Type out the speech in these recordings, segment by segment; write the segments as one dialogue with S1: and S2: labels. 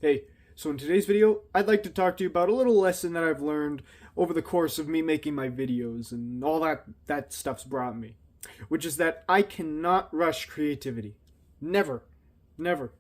S1: Hey, so in today's video, I'd like to talk to you about a little lesson that I've learned over the course of me making my videos and all that stuff's brought me, which is that I cannot rush creativity. Never. Never.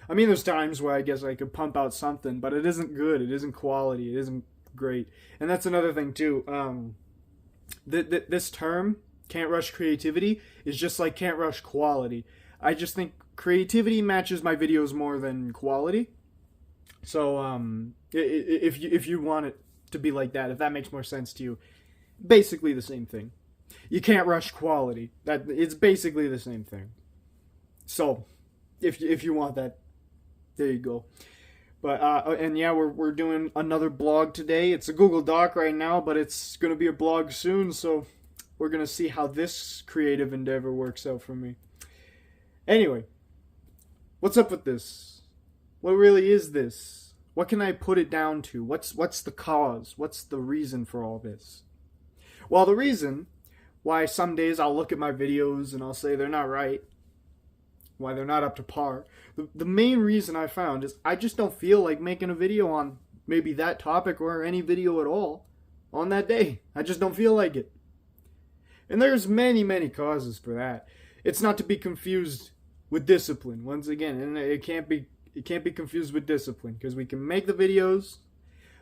S1: I mean, there's times where I guess I could pump out something, but it isn't good. It isn't quality. It isn't great. And that's another thing, too. This term, can't rush creativity, is just like can't rush quality. I just think creativity matches my videos more than quality. So if you want it to be like that, if that makes more sense to you, basically the same thing. You can't rush quality. That it's basically the same thing. So if you want that, there you go. But and yeah, we're doing another blog today. It's a Google Doc right now, but it's gonna be a blog soon. So we're gonna see how this creative endeavor works out for me. Anyway, what's up with this? What really is this? What can I put it down to? What's the cause? What's the reason for all this? Well, the reason why some days I'll look at my videos and I'll say they're not right, why they're not up to par. The main reason I found is I just don't feel like making a video on maybe that topic or any video at all on that day. I just don't feel like it. And there's many causes for that. It's not to be confused with discipline, once again, and it can't be confused with discipline, because we can make the videos,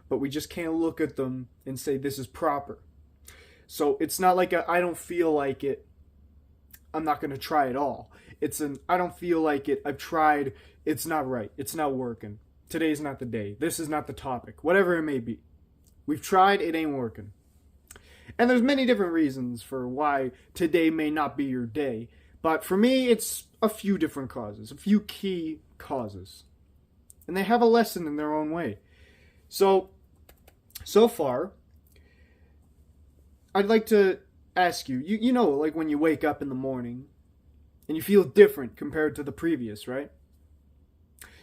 S1: but we just can't look at them and say this is proper. So it's not like I don't feel like it, I'm not going to try at all. It's an I don't feel like it, I've tried, it's not right, it's not working. Today's not the day, this is not the topic, whatever it may be. We've tried, it ain't working. And there's many different reasons for why today may not be your day. But for me, it's a few different causes, a few key causes. And they have a lesson in their own way. So far, I'd like to ask you, you know, like when you wake up in the morning and you feel different compared to the previous, right?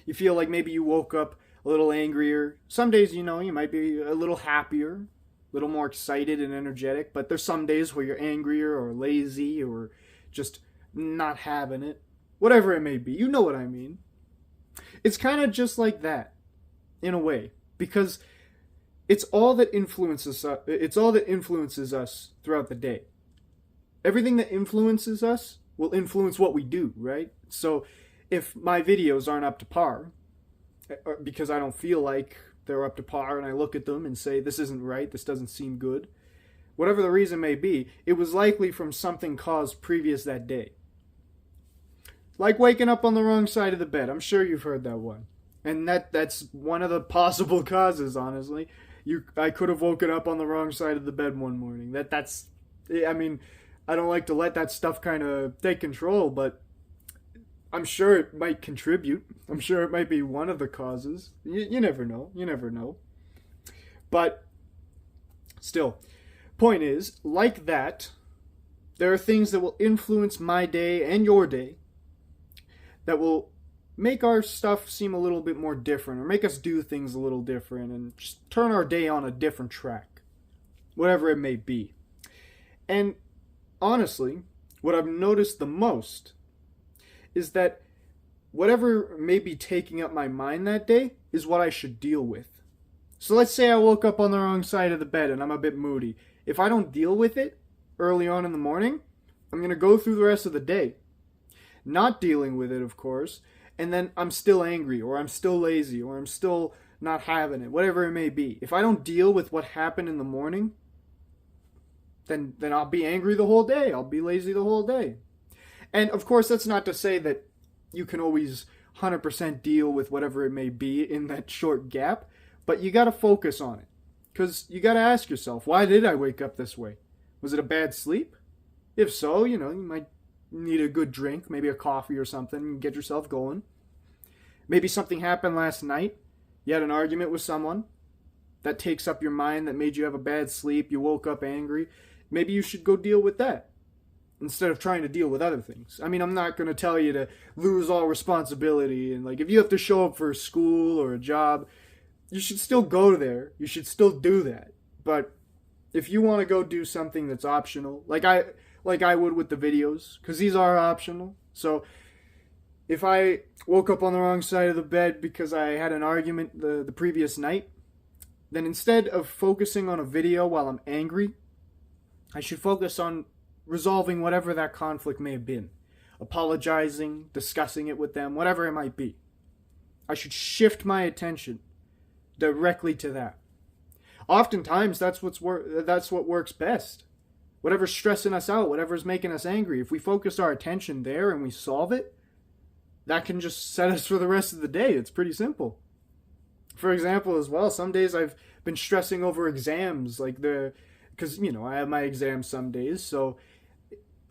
S1: You feel like maybe you woke up a little angrier. Some days, you know, you might be a little happier, a little more excited and energetic, but there's some days where you're angrier or lazy or just not having it. Whatever it may be, you know what I mean. It's kind of just like that, in a way, because it's all that influences us. It's all that influences us throughout the day. Everything that influences us will influence what we do, right? So if my videos aren't up to par, because I don't feel like they're up to par, and I look at them and say, this isn't right, this doesn't seem good, whatever the reason may be, it was likely from something caused previous that day. Like waking up on the wrong side of the bed. I'm sure you've heard that one. And that's one of the possible causes, honestly. I could have woken up on the wrong side of the bed one morning. I mean, I don't like to let that stuff kind of take control, but I'm sure it might contribute. I'm sure it might be one of the causes. You never know. You never know. But still, point is, like that, there are things that will influence my day and your day that will make our stuff seem a little bit more different, or make us do things a little different, and just turn our day on a different track, whatever it may be. And honestly, what I've noticed the most is that whatever may be taking up my mind that day is what I should deal with. So let's say I woke up on the wrong side of the bed and I'm a bit moody. If I don't deal with it early on in the morning, I'm going to go through the rest of the day not dealing with it, of course, and then I'm still angry, or I'm still lazy, or I'm still not having it, whatever it may be. If I don't deal with what happened in the morning, then I'll be angry the whole day. I'll be lazy the whole day. And of course, that's not to say that you can always 100% deal with whatever it may be in that short gap, but you got to focus on it. Because you got to ask yourself, why did I wake up this way? Was it a bad sleep? If so, you might need a good drink, maybe a coffee or something, and get yourself going. Maybe something happened last night. You had an argument with someone that takes up your mind, that made you have a bad sleep. You woke up angry. Maybe you should go deal with that instead of trying to deal with other things. I mean, I'm not going to tell you to lose all responsibility, and like if you have to show up for a school or a job, you should still go there. You should still do that. But if you want to go do something that's optional, like I would with the videos, because these are optional. So If I woke up on the wrong side of the bed because I had an argument the previous night, then instead of focusing on a video while I'm angry, I should focus on resolving whatever that conflict may have been. Apologizing, discussing it with them, whatever it might be. I should shift my attention directly to that. Oftentimes, that's what works best. Whatever's stressing us out, whatever's making us angry, if we focus our attention there and we solve it, that can just set us for the rest of the day. It's pretty simple. For example, as well, some days I've been stressing over exams, because, I have my exams some days, so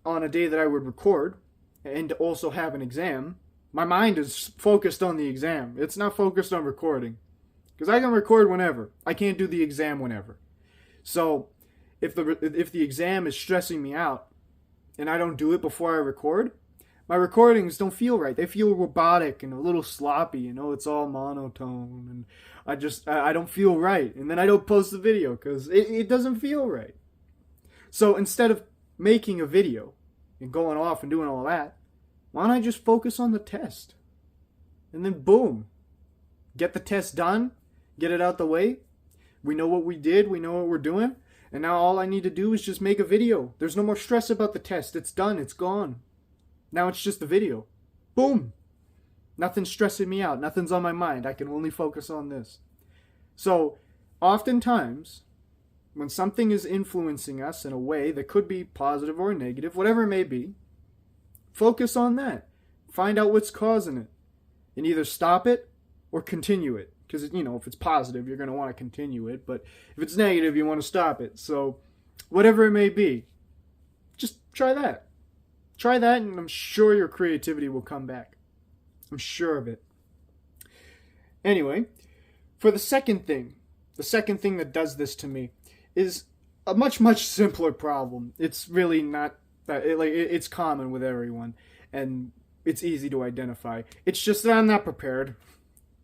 S1: on a day that I would record and also have an exam, my mind is focused on the exam. It's not focused on recording. Because I can record whenever. I can't do the exam whenever. So, if the exam is stressing me out, and I don't do it before I record, my recordings don't feel right. They feel robotic and a little sloppy. It's all monotone, and I don't feel right. And then I don't post the video because it doesn't feel right. So instead of making a video and going off and doing all that, why don't I just focus on the test? And then boom, get the test done, get it out the way. We know what we did, we know what we're doing, and now all I need to do is just make a video. There's no more stress about the test. It's done, it's gone. Now it's just a video. Boom. Nothing's stressing me out. Nothing's on my mind. I can only focus on this. So, oftentimes, when something is influencing us in a way that could be positive or negative, whatever it may be, focus on that. Find out what's causing it. And either stop it or continue it. Because, if it's positive, you're going to want to continue it. But if it's negative, you want to stop it. So, whatever it may be, just try that. Try that, and I'm sure your creativity will come back. I'm sure of it. Anyway, for the second thing that does this to me is a much, much simpler problem. It's really not that, it's common with everyone, and it's easy to identify. It's just that I'm not prepared.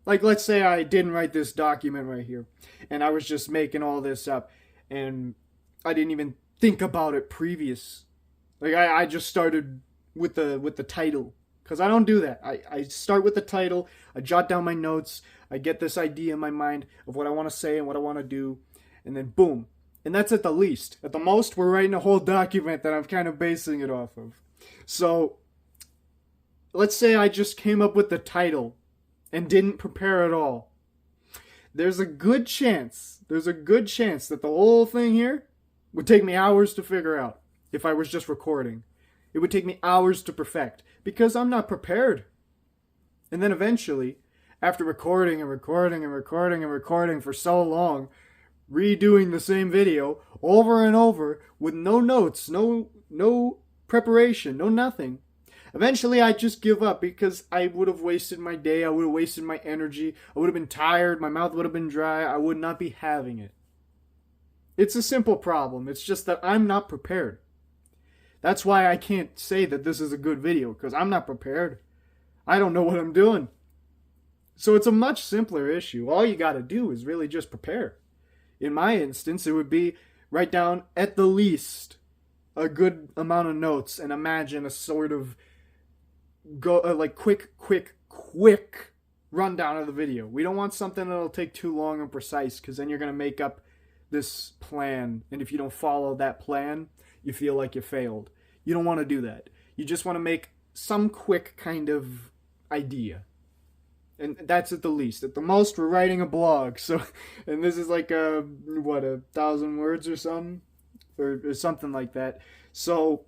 S1: Let's say I didn't write this document right here, and I was just making all this up, and I didn't even think about it previous. I just started with the title, because I don't do that. I start with the title, I jot down my notes, I get this idea in my mind of what I want to say and what I want to do, and then boom. And that's at the least. At the most, we're writing a whole document that I'm kind of basing it off of. So, let's say I just came up with the title and didn't prepare at all. There's a good chance that the whole thing here would take me hours to figure out. If I was just recording, it would take me hours to perfect because I'm not prepared. And then eventually, after recording for so long, redoing the same video over and over with no notes, no preparation, no nothing, eventually I just give up because I would have wasted my day, I would have wasted my energy, I would have been tired, my mouth would have been dry, I would not be having it. It's a simple problem. It's just that I'm not prepared. That's why I can't say that this is a good video, because I'm not prepared. I don't know what I'm doing. So it's a much simpler issue. All you gotta do is really just prepare. In my instance, it would be write down at the least a good amount of notes and imagine a sort of quick rundown of the video. We don't want something that'll take too long and precise, because then you're gonna make up this plan, and if you don't follow that plan, you feel like you failed. You don't want to do that. You just want to make some quick kind of idea. And that's at the least. At the most, we're writing a blog. So, and this is 1,000 words or something? Or something like that. So,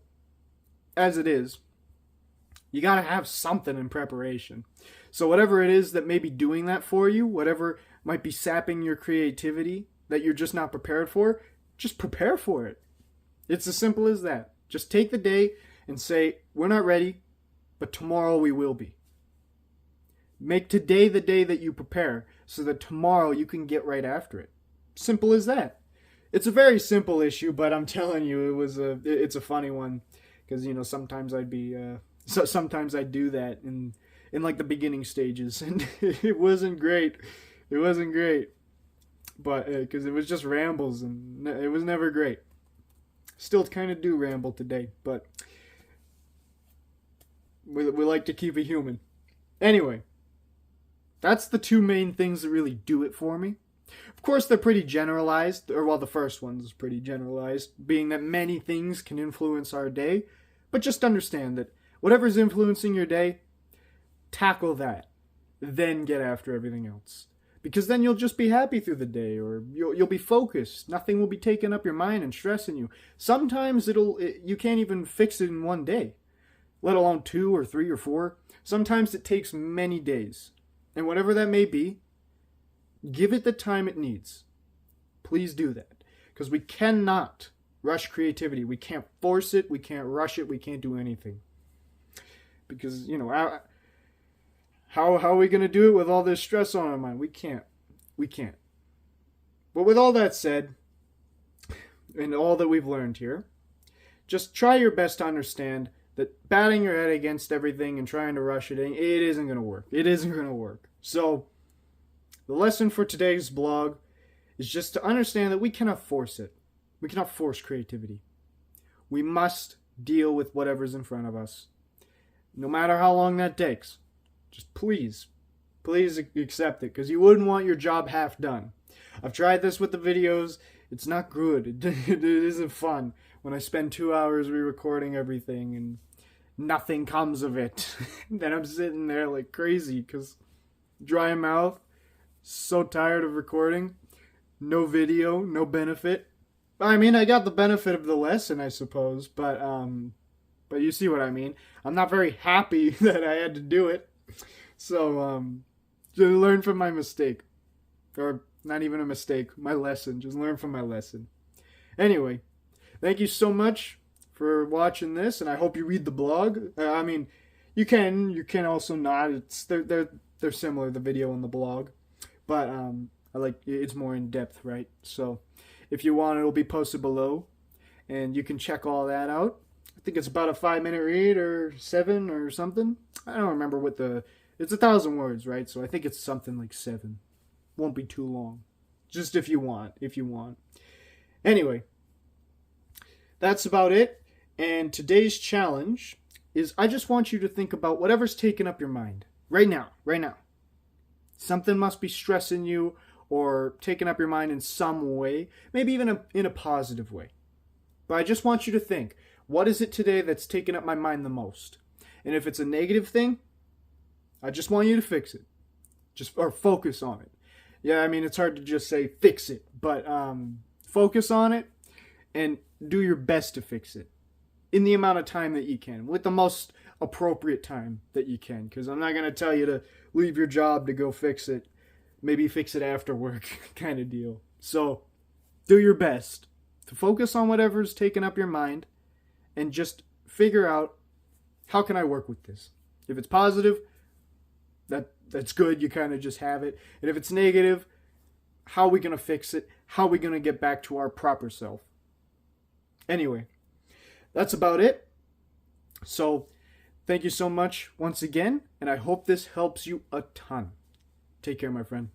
S1: as it is, you got to have something in preparation. So whatever it is that may be doing that for you, whatever might be sapping your creativity that you're just not prepared for, just prepare for it. It's as simple as that. Just take the day and say, we're not ready, but tomorrow we will be. Make today the day that you prepare so that tomorrow you can get right after it. Simple as that. It's a very simple issue, but I'm telling you, it's a funny one, because sometimes I'd do that in the beginning stages, and it wasn't great. But because it was just rambles, and it was never great. Still kind of do ramble today, but we like to keep it human. Anyway, that's the two main things that really do it for me. Of course, they're pretty generalized, or well, the first one's pretty generalized, being that many things can influence our day. But just understand that whatever's influencing your day, tackle that. Then get after everything else. Because then you'll just be happy through the day, or you'll be focused. Nothing will be taking up your mind and stressing you. Sometimes you can't even fix it in one day, let alone 2 or 3 or 4. Sometimes it takes many days. And whatever that may be, give it the time it needs. Please do that. Because we cannot rush creativity. We can't force it. We can't rush it. We can't do anything. Because, how are we going to do it with all this stress on our mind? We can't. But with all that said, and all that we've learned here, just try your best to understand that batting your head against everything and trying to rush it isn't going to work. It isn't going to work. So, the lesson for today's blog is just to understand that we cannot force it. We cannot force creativity. We must deal with whatever's in front of us, no matter how long that takes. Just please accept it, because you wouldn't want your job half done. I've tried this with the videos. It's not good. It isn't fun when I spend 2 hours re-recording everything and nothing comes of it. Then I'm sitting there like crazy because dry mouth, so tired of recording, no video, no benefit. I mean, I got the benefit of the lesson, I suppose, but you see what I mean. I'm not very happy that I had to do it. So, just learn from my mistake. Or, not even a mistake, my lesson. Just learn from my lesson. Anyway, thank you so much for watching this, and I hope you read the blog. I mean, you can also not. They're similar, the video and the blog. But, it's more in depth, right? So, if you want, it'll be posted below, and you can check all that out. I think it's about a 5-minute read, or 7 or something. I don't remember it's 1,000 words, right? So I think it's something like 7. Won't be too long. Just if you want. Anyway, that's about it. And today's challenge is I just want you to think about whatever's taking up your mind. Right now. Something must be stressing you or taking up your mind in some way. Maybe even in a positive way. But I just want you to think, what is it today that's taking up my mind the most? And if it's a negative thing, I just want you to fix it. Or focus on it. Yeah, I mean, it's hard to just say fix it, but focus on it and do your best to fix it in the amount of time that you can, with the most appropriate time that you can, because I'm not going to tell you to leave your job to go fix it. Maybe fix it after work kind of deal. So do your best to focus on whatever's taking up your mind and just figure out, how can I work with this? If it's positive, that's good. You kind of just have it. And if it's negative, how are we going to fix it? How are we going to get back to our proper self? Anyway, that's about it. So, thank you so much once again, and I hope this helps you a ton. Take care, my friend.